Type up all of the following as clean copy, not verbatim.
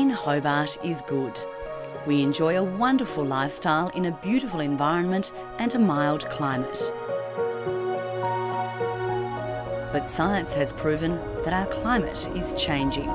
in Hobart is good. We enjoy a wonderful lifestyle in a beautiful environment and a mild climate. But science has proven that our climate is changing.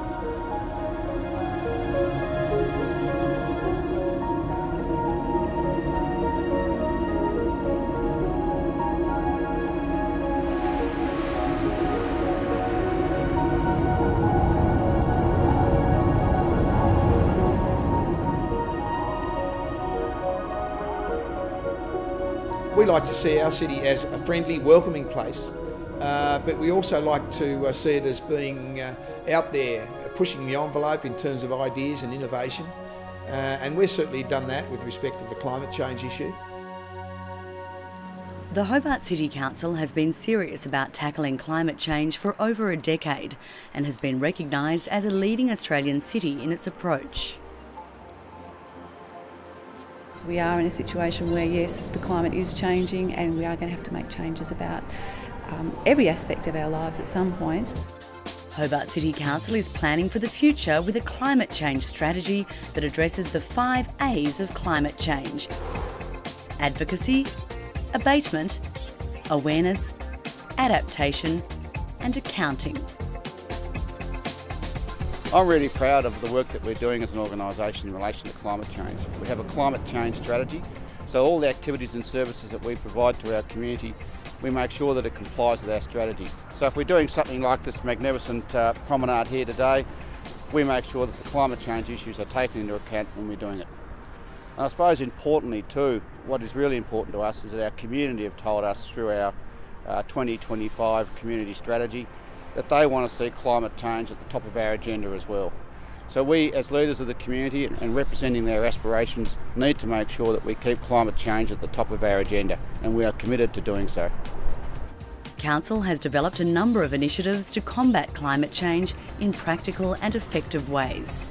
We like to see our city as a friendly, welcoming place, but we also like to see it as being out there, pushing the envelope in terms of ideas and innovation, and we've certainly done that with respect to the climate change issue. The Hobart City Council has been serious about tackling climate change for over a decade and has been recognised as a leading Australian city in its approach. We are in a situation where, yes, the climate is changing and we are going to have to make changes about every aspect of our lives at some point. Hobart City Council is planning for the future with a climate change strategy that addresses the 5 A's of climate change: advocacy, abatement, awareness, adaptation and accounting. I'm really proud of the work that we're doing as an organisation in relation to climate change. We have a climate change strategy, so all the activities and services that we provide to our community, we make sure that it complies with our strategy. So if we're doing something like this magnificent promenade here today, we make sure that the climate change issues are taken into account when we're doing it. And I suppose importantly too, what is really important to us is that our community have told us through our 2025 community strategy that they want to see climate change at the top of our agenda as well. So we, as leaders of the community and representing their aspirations, need to make sure that we keep climate change at the top of our agenda, and we are committed to doing so. Council has developed a number of initiatives to combat climate change in practical and effective ways.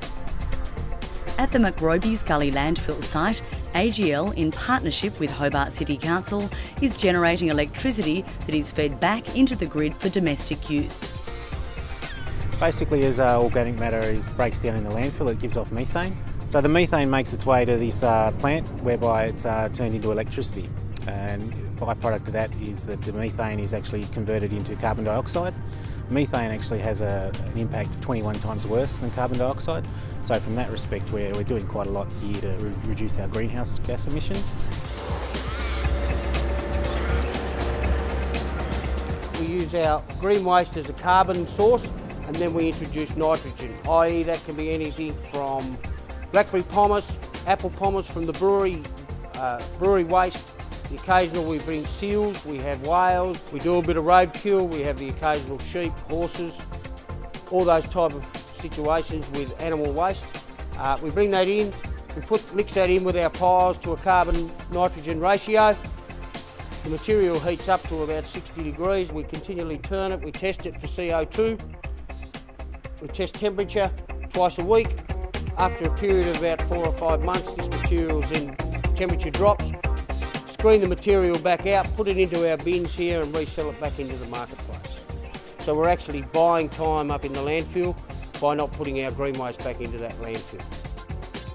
At the McRoby's Gully landfill site, AGL, in partnership with Hobart City Council, is generating electricity that is fed back into the grid for domestic use. Basically, as organic matter breaks down in the landfill, it gives off methane. So the methane makes its way to this plant, whereby it's turned into electricity. And byproduct of that is that the methane is actually converted into carbon dioxide. Methane actually has an impact 21 times worse than carbon dioxide. So from that respect, we're doing quite a lot here to reduce our greenhouse gas emissions. We use our green waste as a carbon source, and then we introduce nitrogen, i.e. that can be anything from blackberry pomace, apple pomace from the brewery waste. The occasional we bring seals, we have whales, we do a bit of roadkill, we have the occasional sheep, horses, all those type of situations with animal waste. We bring that in, we mix that in with our piles to a carbon-nitrogen ratio. The material heats up to about 60 degrees, we continually turn it, we test it for CO2. We test temperature twice a week. After a period of about 4 or 5 months, this material's in temperature drops. Screen the material back out, put it into our bins here and resell it back into the marketplace. So we're actually buying time up in the landfill by not putting our green waste back into that landfill.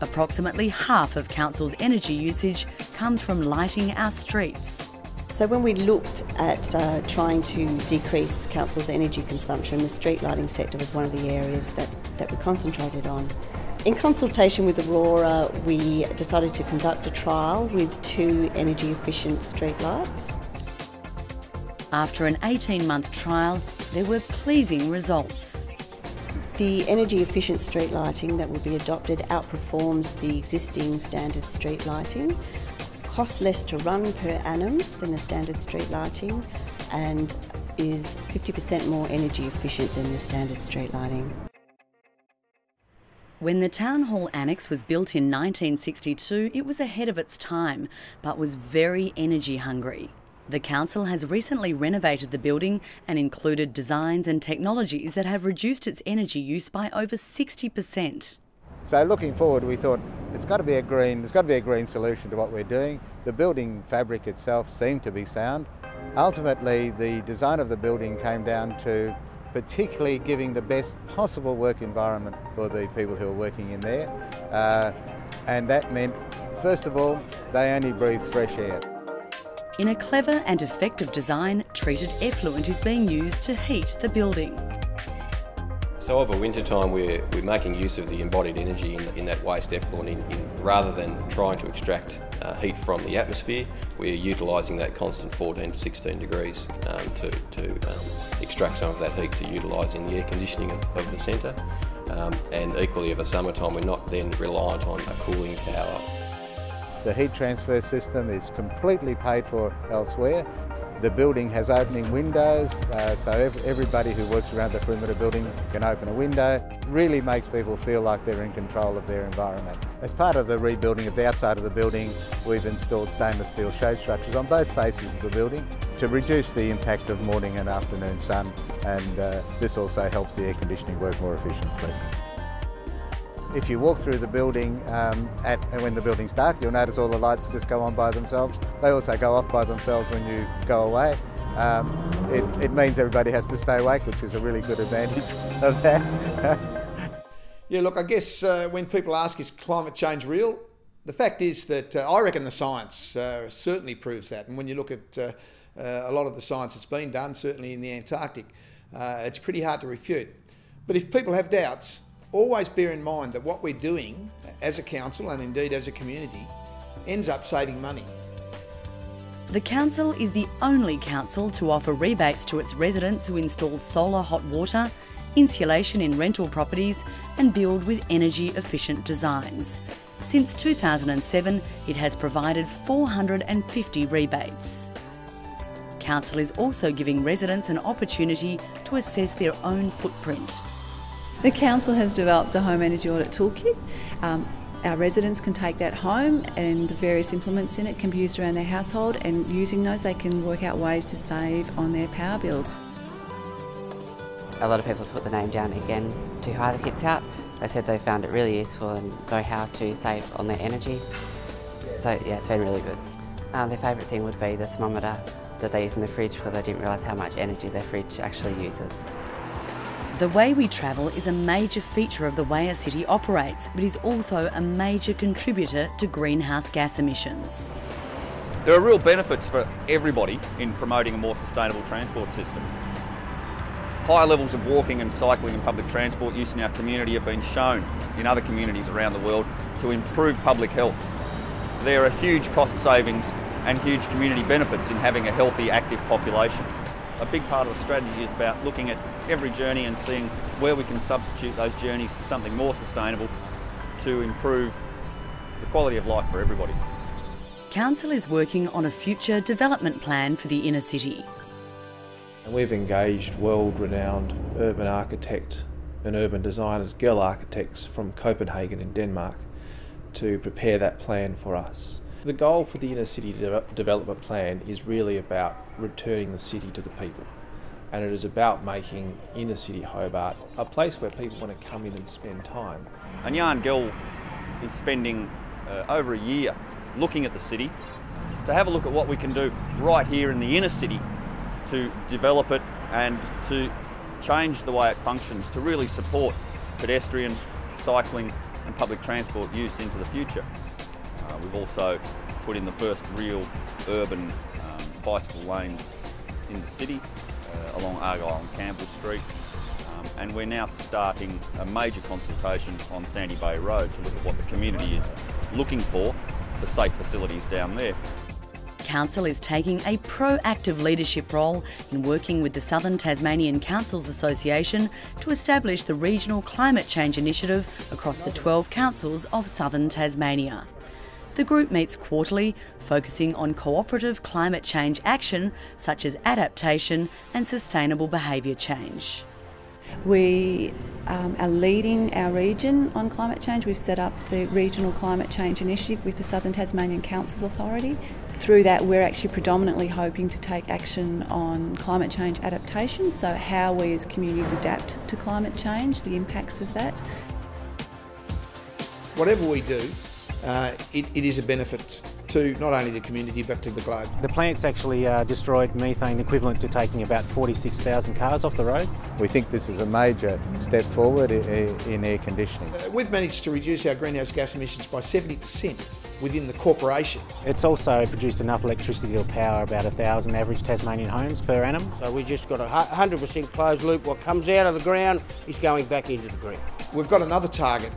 Approximately half of Council's energy usage comes from lighting our streets. So when we looked at trying to decrease Council's energy consumption, the street lighting sector was one of the areas that we concentrated on. In consultation with Aurora, we decided to conduct a trial with 2 energy efficient street lights. After an 18-month trial, there were pleasing results. The energy efficient street lighting that will be adopted outperforms the existing standard street lighting, costs less to run per annum than the standard street lighting, and is 50% more energy efficient than the standard street lighting. When the Town Hall Annex was built in 1962, it was ahead of its time, but was very energy hungry. The Council has recently renovated the building and included designs and technologies that have reduced its energy use by over 60%. So looking forward, we thought there's got to be a green solution to what we're doing. The building fabric itself seemed to be sound. Ultimately, the design of the building came down to particularly giving the best possible work environment for the people who are working in there. And that meant, first of all, they only breathe fresh air. In a clever and effective design, treated effluent is being used to heat the building. So over winter time we're making use of the embodied energy in that waste effluent rather than trying to extract heat from the atmosphere. We're utilising that constant 14 to 16 degrees to extract some of that heat to utilise in the air conditioning of the centre. And equally over summertime we're not then reliant on a cooling tower. The heat transfer system is completely paid for elsewhere. The building has opening windows, so everybody who works around the perimeter building can open a window. Really makes people feel like they're in control of their environment. As part of the rebuilding of the outside of the building, we've installed stainless steel shade structures on both faces of the building to reduce the impact of morning and afternoon sun, and this also helps the air conditioning work more efficiently. If you walk through the building when the building's dark, you'll notice all the lights just go on by themselves. They also go off by themselves when you go away. It means everybody has to stay awake, which is a really good advantage of that. Yeah, look, I guess when people ask, is climate change real? The fact is that I reckon the science certainly proves that. And when you look at a lot of the science that's been done, certainly in the Antarctic, it's pretty hard to refute. But if people have doubts, always bear in mind that what we're doing as a council and indeed as a community ends up saving money. The council is the only council to offer rebates to its residents who install solar hot water, insulation in rental properties and build with energy efficient designs. Since 2007, it has provided 450 rebates. Council is also giving residents an opportunity to assess their own footprint. The council has developed a home energy audit toolkit. Our residents can take that home and the various implements in it can be used around their household, and using those they can work out ways to save on their power bills. A lot of people put the name down again to hire the kits out. They said they found it really useful and know how to save on their energy. So yeah, it's been really good. Their favourite thing would be the thermometer that they use in the fridge, because they didn't realise how much energy their fridge actually uses. The way we travel is a major feature of the way a city operates, but is also a major contributor to greenhouse gas emissions. There are real benefits for everybody in promoting a more sustainable transport system. High levels of walking and cycling and public transport use in our community have been shown in other communities around the world to improve public health. There are huge cost savings and huge community benefits in having a healthy, active population. A big part of the strategy is about looking at every journey and seeing where we can substitute those journeys for something more sustainable to improve the quality of life for everybody. Council is working on a future development plan for the inner city. And we've engaged world-renowned urban architect and urban designers, Gel Architects from Copenhagen in Denmark, to prepare that plan for us. The goal for the inner city development plan is really about returning the city to the people, and it is about making inner city Hobart a place where people want to come in and spend time. And Jan Gel is spending over a year looking at the city to have a look at what we can do right here in the inner city to develop it and to change the way it functions to really support pedestrian, cycling and public transport use into the future. We've also put in the first real urban bicycle lanes in the city along Argyle and Campbell Street, and we're now starting a major consultation on Sandy Bay Road to look at what the community is looking for safe facilities down there. Council is taking a proactive leadership role in working with the Southern Tasmanian Councils Association to establish the Regional Climate Change Initiative across the 12 councils of Southern Tasmania. The group meets quarterly, focusing on cooperative climate change action such as adaptation and sustainable behaviour change. We are leading our region on climate change. We've set up the Regional Climate Change Initiative with the Southern Tasmanian Councils Authority. Through that, we're actually predominantly hoping to take action on climate change adaptation, so how we as communities adapt to climate change, the impacts of that. Whatever we do, it is a benefit to not only the community but to the globe. The plant's actually destroyed methane equivalent to taking about 46,000 cars off the road. We think this is a major step forward in air conditioning. We've managed to reduce our greenhouse gas emissions by 70% within the corporation. It's also produced enough electricity to power about 1,000 average Tasmanian homes per annum. So we just got a 100% closed loop. What comes out of the ground is going back into the grid. We've got another target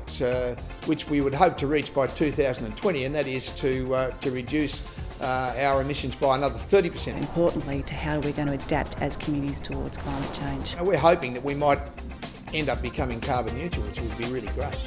which we would hope to reach by 2020, and that is to reduce our emissions by another 30%. Importantly, to how we're going to adapt as communities towards climate change. We're hoping that we might end up becoming carbon neutral, which would be really great.